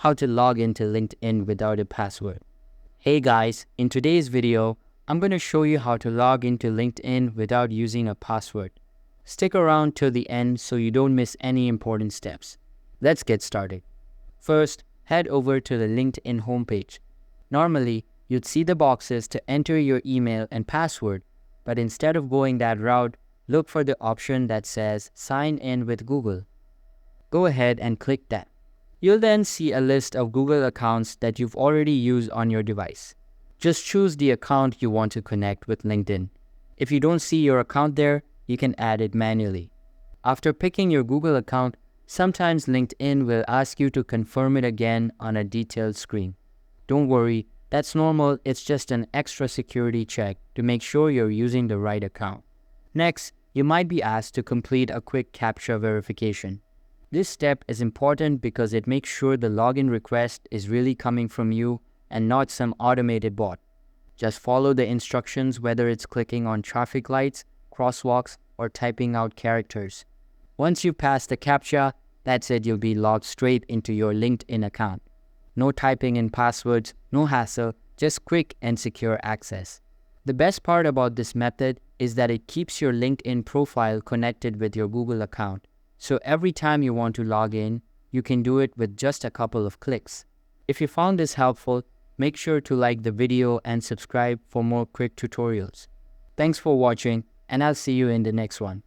how to log into LinkedIn without a password. Hey guys, in today's video, I'm going to show you how to log into LinkedIn without using a password. Stick around till the end so you don't miss any important steps. Let's get started. First, head over to the LinkedIn homepage. Normally, you'd see the boxes to enter your email and password, but instead of going that route, look for the option that says Sign in with Google. Go ahead and click that. You'll then see a list of Google accounts that you've already used on your device. Just choose the account you want to connect with LinkedIn. If you don't see your account there, you can add it manually. After picking your Google account, sometimes LinkedIn will ask you to confirm it again on a detailed screen. Don't worry, that's normal. It's just an extra security check to make sure you're using the right account. Next, you might be asked to complete a quick CAPTCHA verification. This step is important because it makes sure the login request is really coming from you and not some automated bot. Just follow the instructions, whether it's clicking on traffic lights, crosswalks, or typing out characters. Once you pass the CAPTCHA, that's it, you'll be logged straight into your LinkedIn account. No typing in passwords, no hassle, just quick and secure access. The best part about this method is that it keeps your LinkedIn profile connected with your Google account. So every time you want to log in, you can do it with just a couple of clicks. If you found this helpful, make sure to like the video and subscribe for more quick tutorials. Thanks for watching, and I'll see you in the next one.